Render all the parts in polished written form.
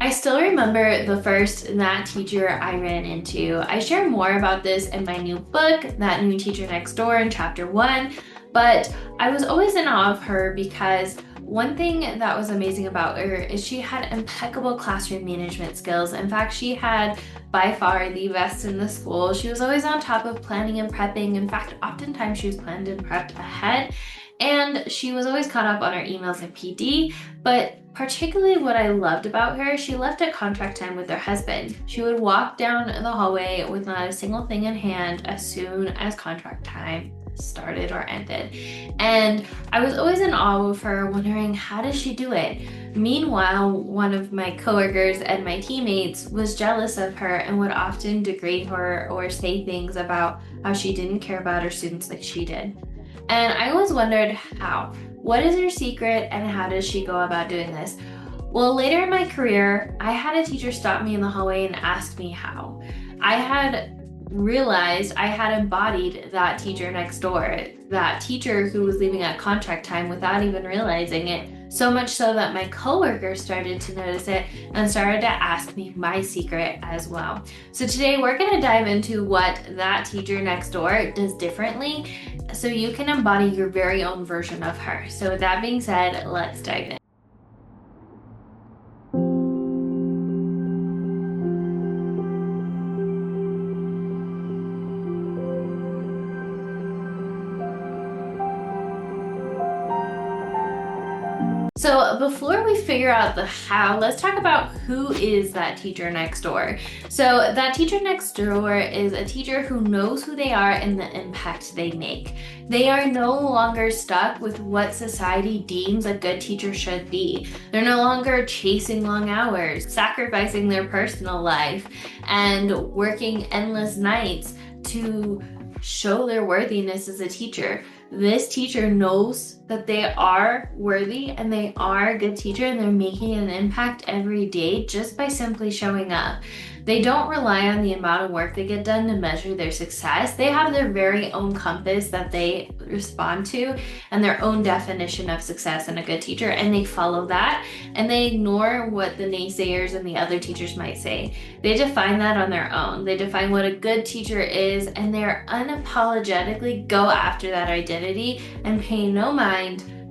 I still remember the first that teacher I ran into. I share more about this in my new book, That New Teacher Next Door, in chapter 1, but I was always in awe of her because one thing that was amazing about her is she had impeccable classroom management skills. In fact, she had by far the best in the school. She was always on top of planning and prepping. In fact, oftentimes she was planned and prepped ahead. And she was always caught up on her emails and PD, but particularly what I loved about her, she left at contract time with her husband. She would walk down the hallway with not a single thing in hand as soon as contract time started or ended. And I was always in awe of her, wondering how does she do it? Meanwhile, one of my coworkers and my teammates was jealous of her and would often degrade her or say things about how she didn't care about her students like she did. And I always wondered how. What is her secret and how does she go about doing this? Well, later in my career, I had a teacher stop me in the hallway and ask me how. I had realized I had embodied that teacher next door, that teacher who was leaving at contract time without even realizing it, so much so that my coworkers started to notice it and started to ask me my secret as well. So today we're going to dive into what that teacher next door does differently so you can embody your very own version of her. So with that being said, let's dive in. So before we figure out the how, let's talk about who is that teacher next door. So that teacher next door is a teacher who knows who they are and the impact they make. They are no longer stuck with what society deems a good teacher should be. They're no longer chasing long hours, sacrificing their personal life, and working endless nights to show their worthiness as a teacher. This teacher knows that they are worthy and they are a good teacher and they're making an impact every day just by simply showing up. They don't rely on the amount of work they get done to measure their success. They have their very own compass that they respond to and their own definition of success and a good teacher, and they follow that and they ignore what the naysayers and the other teachers might say. They define that on their own. They define what a good teacher is and they're unapologetically go after that identity and pay no mind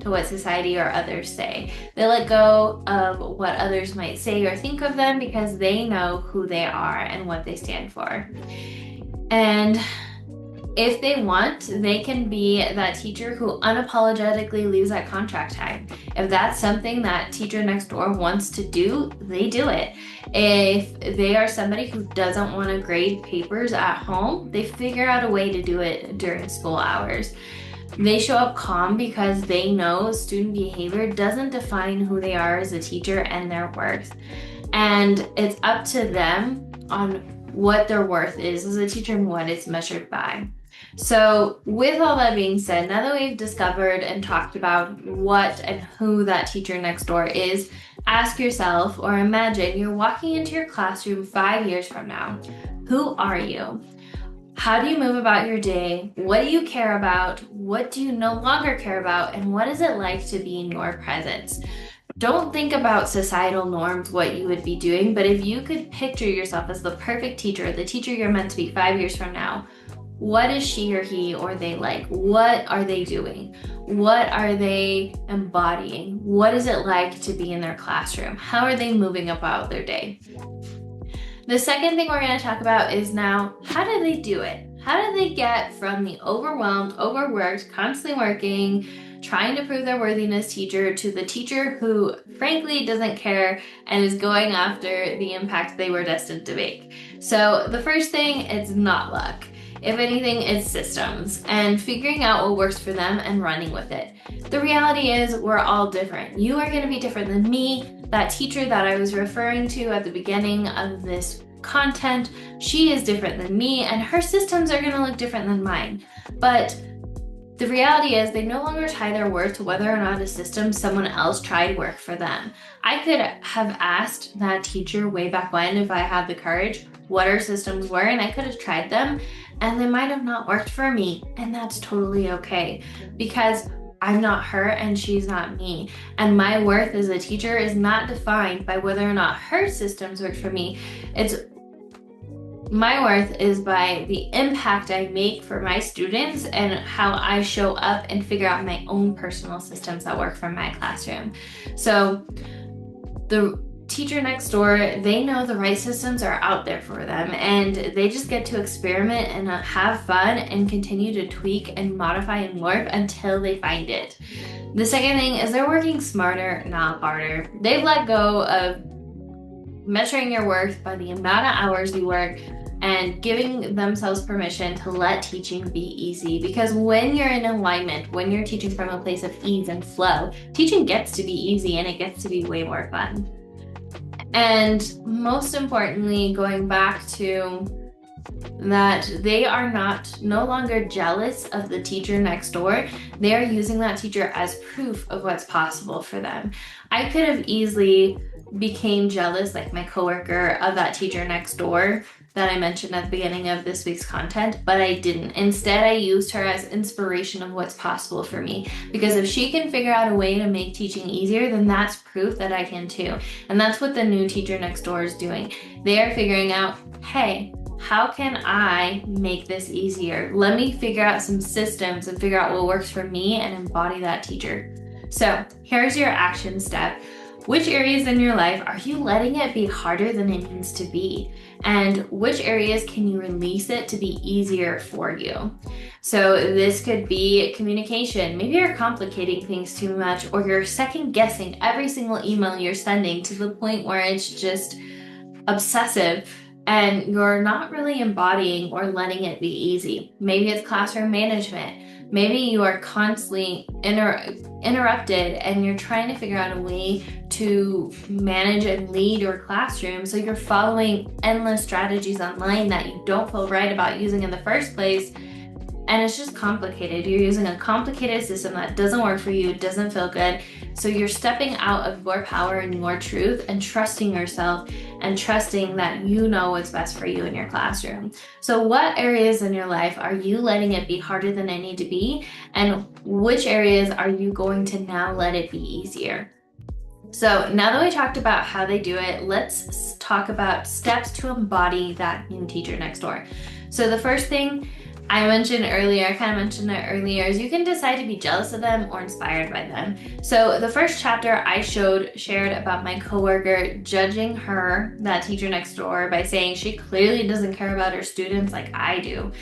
to what society or others say. They let go of what others might say or think of them because they know who they are and what they stand for. And if they want, they can be that teacher who unapologetically leaves at contract time. If that's something that teacher next door wants to do, they do it. If they are somebody who doesn't want to grade papers at home, they figure out a way to do it during school hours. They show up calm because they know student behavior doesn't define who they are as a teacher and their worth. And it's up to them on what their worth is as a teacher and what it's measured by. So with all that being said, now that we've discovered and talked about what and who that teacher next door is, ask yourself or imagine you're walking into your classroom 5 years from now. Who are you? How do you move about your day? What do you care about? What do you no longer care about? And what is it like to be in your presence? Don't think about societal norms, what you would be doing, but if you could picture yourself as the perfect teacher, the teacher you're meant to be 5 years from now, what is she or he or they like? What are they doing? What are they embodying? What is it like to be in their classroom? How are they moving about their day? The second thing we're going to talk about is now, how do they do it? How do they get from the overwhelmed, overworked, constantly working, trying to prove their worthiness teacher to the teacher who frankly doesn't care and is going after the impact they were destined to make? So the first thing, it's not luck. If anything, it's systems and figuring out what works for them and running with it. The reality is we're all different. You are going to be different than me. That teacher that I was referring to at the beginning of this content, she is different than me and her systems are going to look different than mine. But the reality is they no longer tie their worth to whether or not a system someone else tried work for them. I could have asked that teacher way back when, if I had the courage, what her systems were, and I could have tried them and they might have not worked for me, and that's totally okay, because I'm not her and she's not me. And my worth as a teacher is not defined by whether or not her systems work for me. It's my worth is by the impact I make for my students and how I show up and figure out my own personal systems that work for my classroom. So the teacher next door, they know the right systems are out there for them, and they just get to experiment and have fun and continue to tweak and modify and warp until they find it. The second thing is they're working smarter, not harder. They've let go of measuring your worth by the amount of hours you work and giving themselves permission to let teaching be easy. Because when you're in alignment, when you're teaching from a place of ease and flow, teaching gets to be easy and it gets to be way more fun. And most importantly, going back to that, they are no longer jealous of the teacher next door. They are using that teacher as proof of what's possible for them. I could have easily became jealous, like my coworker, of that teacher next door that I mentioned at the beginning of this week's content, but I didn't. Instead, I used her as inspiration of what's possible for me, because if she can figure out a way to make teaching easier, then that's proof that I can too. And that's what the new teacher next door is doing. They are figuring out, hey, how can I make this easier? Let me figure out some systems and figure out what works for me and embody that teacher. So here's your action step. Which areas in your life are you letting it be harder than it needs to be? And which areas can you release it to be easier for you? So this could be communication. Maybe you're complicating things too much, or you're second guessing every single email you're sending to the point where it's just obsessive and you're not really embodying or letting it be easy. Maybe it's classroom management. Maybe you are constantly interrupted and you're trying to figure out a way to manage and lead your classroom, so you're following endless strategies online that you don't feel right about using in the first place, and it's just complicated. You're using a complicated system that doesn't work for you, doesn't feel good, so you're stepping out of your power and your truth and trusting yourself and trusting that you know what's best for you in your classroom. So what areas in your life are you letting it be harder than it need to be, and which areas are you going to now let it be easier? So now that we talked about how they do it, let's talk about steps to embody that new teacher next door. So the first thing I kind of mentioned it earlier, is you can decide to be jealous of them or inspired by them. So the first chapter I shared about my coworker judging her, that teacher next door, by saying she clearly doesn't care about her students like I do.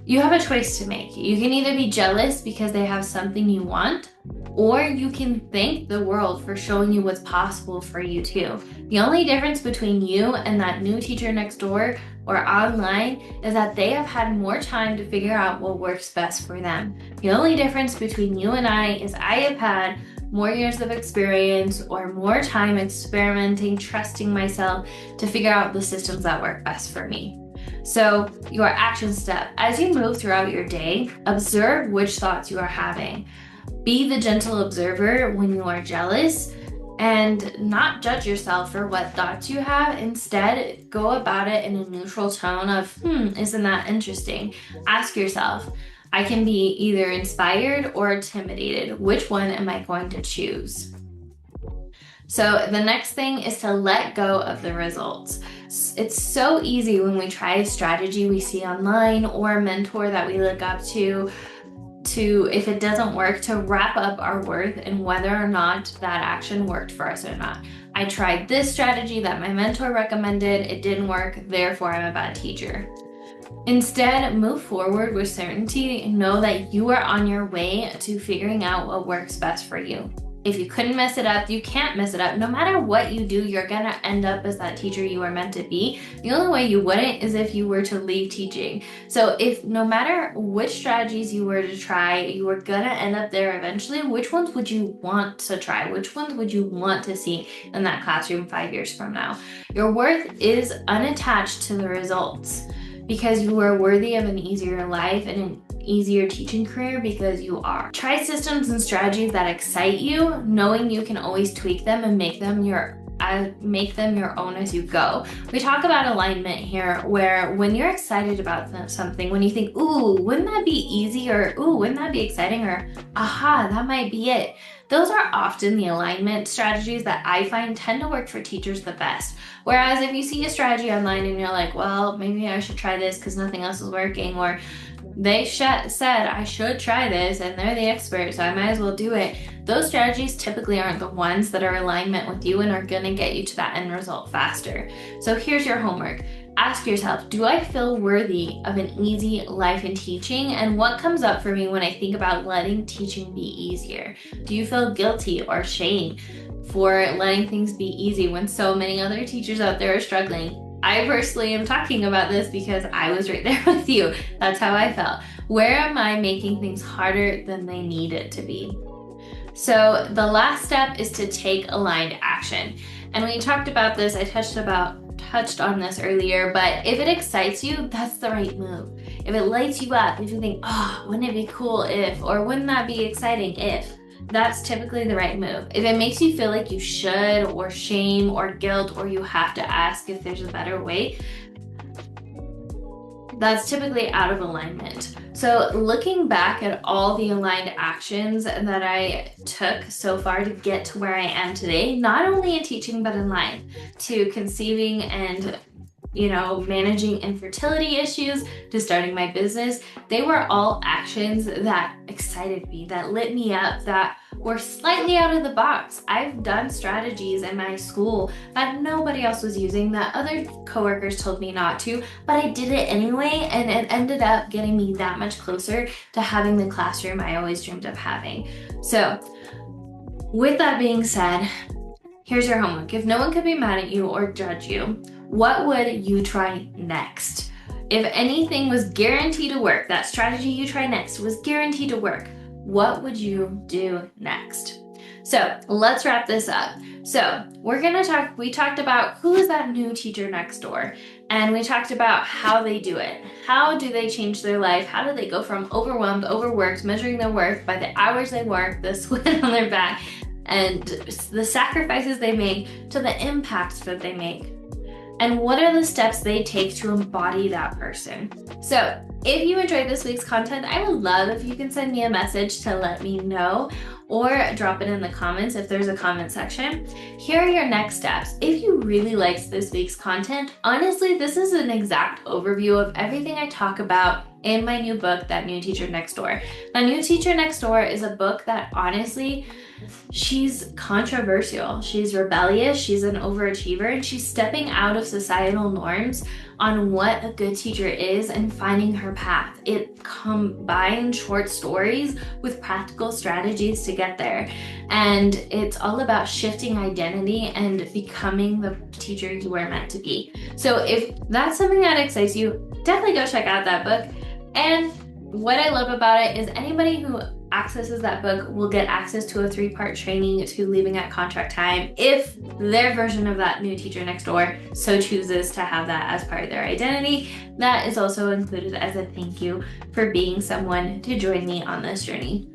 You have a choice to make. You can either be jealous because they have something you want, or you can thank the world for showing you what's possible for you too. The only difference between you and that new teacher next door or online is that they have had more time to figure out what works best for them. The only difference between you and I is I have had more years of experience or more time experimenting, trusting myself to figure out the systems that work best for me. So your action step, as you move throughout your day, observe which thoughts you are having. Be the gentle observer when you are jealous, and not judge yourself for what thoughts you have. Instead, go about it in a neutral tone of, isn't that interesting? Ask yourself, I can be either inspired or intimidated. Which one am I going to choose? So the next thing is to let go of the results. It's so easy when we try a strategy we see online or a mentor that we look up to, if it doesn't work, to wrap up our worth in whether or not that action worked for us or not. I tried this strategy that my mentor recommended, it didn't work, therefore I'm a bad teacher. Instead, move forward with certainty and know that you are on your way to figuring out what works best for you. If you couldn't mess it up, you can't mess it up. No matter what you do, you're gonna end up as that teacher you are meant to be. The only way you wouldn't is if you were to leave teaching. So if no matter which strategies you were to try, you were gonna end up there eventually, which ones would you want to try? Which ones would you want to see in that classroom 5 years from now? Your worth is unattached to the results, because you are worthy of an easier life and an easier teaching career because you are. Try systems and strategies that excite you, knowing you can always tweak them and make them your make them your own as you go. We talk about alignment here, where when you're excited about something, when you think, ooh, wouldn't that be easy? Or, ooh, wouldn't that be exciting? Or, aha, that might be it. Those are often the alignment strategies that I find tend to work for teachers the best. Whereas if you see a strategy online and you're like, well, maybe I should try this because nothing else is working, or they said I should try this and they're the expert, so I might as well do it. Those strategies typically aren't the ones that are in alignment with you and are going to get you to that end result faster. So here's your homework. Ask yourself, do I feel worthy of an easy life in teaching? And what comes up for me when I think about letting teaching be easier? Do you feel guilty or shame for letting things be easy when so many other teachers out there are struggling? I personally am talking about this because I was right there with you. That's how I felt. Where am I making things harder than they need it to be? So the last step is to take aligned action. And when you talked about this, I touched on this earlier, but if it excites you, that's the right move. If it lights you up, if you think, oh, wouldn't it be cool if, or wouldn't that be exciting if, that's typically the right move. If it makes you feel like you should, or shame, or guilt, or you have to ask if there's a better way, that's typically out of alignment. So looking back at all the aligned actions that I took so far to get to where I am today, not only in teaching, but in life, to conceiving and managing infertility issues, to starting my business, they were all actions that excited me, that lit me up, that were slightly out of the box. I've done strategies in my school that nobody else was using, that other coworkers told me not to, but I did it anyway, and it ended up getting me that much closer to having the classroom I always dreamed of having. So, with that being said, here's your homework. If no one could be mad at you or judge you, what would you try next? If anything was guaranteed to work, that strategy you try next was guaranteed to work, what would you do next? So let's wrap this up. So we talked about who is that new teacher next door, and we talked about how they do it. How do they change their life? How do they go from overwhelmed, overworked, measuring their worth by the hours they work, the sweat on their back, and the sacrifices they make, to the impacts that they make? And what are the steps they take to embody that person? So if you enjoyed this week's content, I would love if you can send me a message to let me know, or drop it in the comments if there's a comment section. Here are your next steps. If you really liked this week's content, honestly, this is an exact overview of everything I talk about in my new book, That New Teacher Next Door. That New Teacher Next Door is a book that honestly, she's controversial, she's rebellious, she's an overachiever, and she's stepping out of societal norms on what a good teacher is and finding her path. It combines short stories with practical strategies to get there. And it's all about shifting identity and becoming the teacher you were meant to be. So if that's something that excites you, definitely go check out that book. And what I love about it is anybody who accesses that book will get access to a 3-part training to leaving at contract time if their version of that new teacher next door so chooses to have that as part of their identity. That is also included as a thank you for being someone to join me on this journey.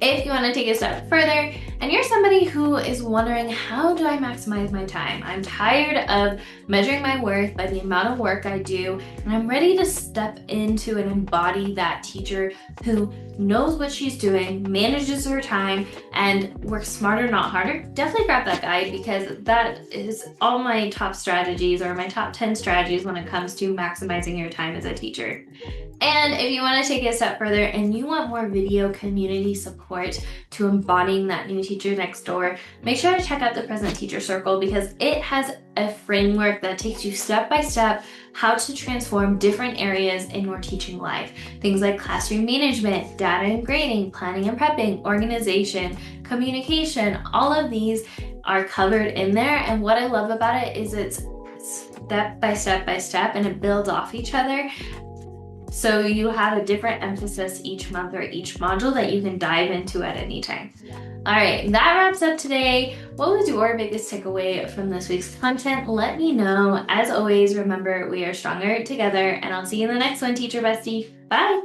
If you want to take a step further and you're somebody who is wondering, how do I maximize my time? I'm tired of measuring my worth by the amount of work I do, and I'm ready to step into and embody that teacher who knows what she's doing, manages her time, and works smarter, not harder. Definitely grab that guide, because that is all my top strategies, or my top 10 strategies when it comes to maximizing your time as a teacher. And if you want to take it a step further and you want more video community support to embodying that new teacher next door, make sure to check out the Present Teacher Circle, because it has a framework that takes you step by step how to transform different areas in your teaching life. Things like classroom management, data and grading, planning and prepping, organization, communication, all of these are covered in there. And what I love about it is it's step by step by step, and it builds off each other. So you have a different emphasis each month or each module that you can dive into at any time. All right, that wraps up today. What was your biggest takeaway from this week's content? Let me know. As always, remember, we are stronger together, and I'll see you in the next one, Teacher Bestie. Bye.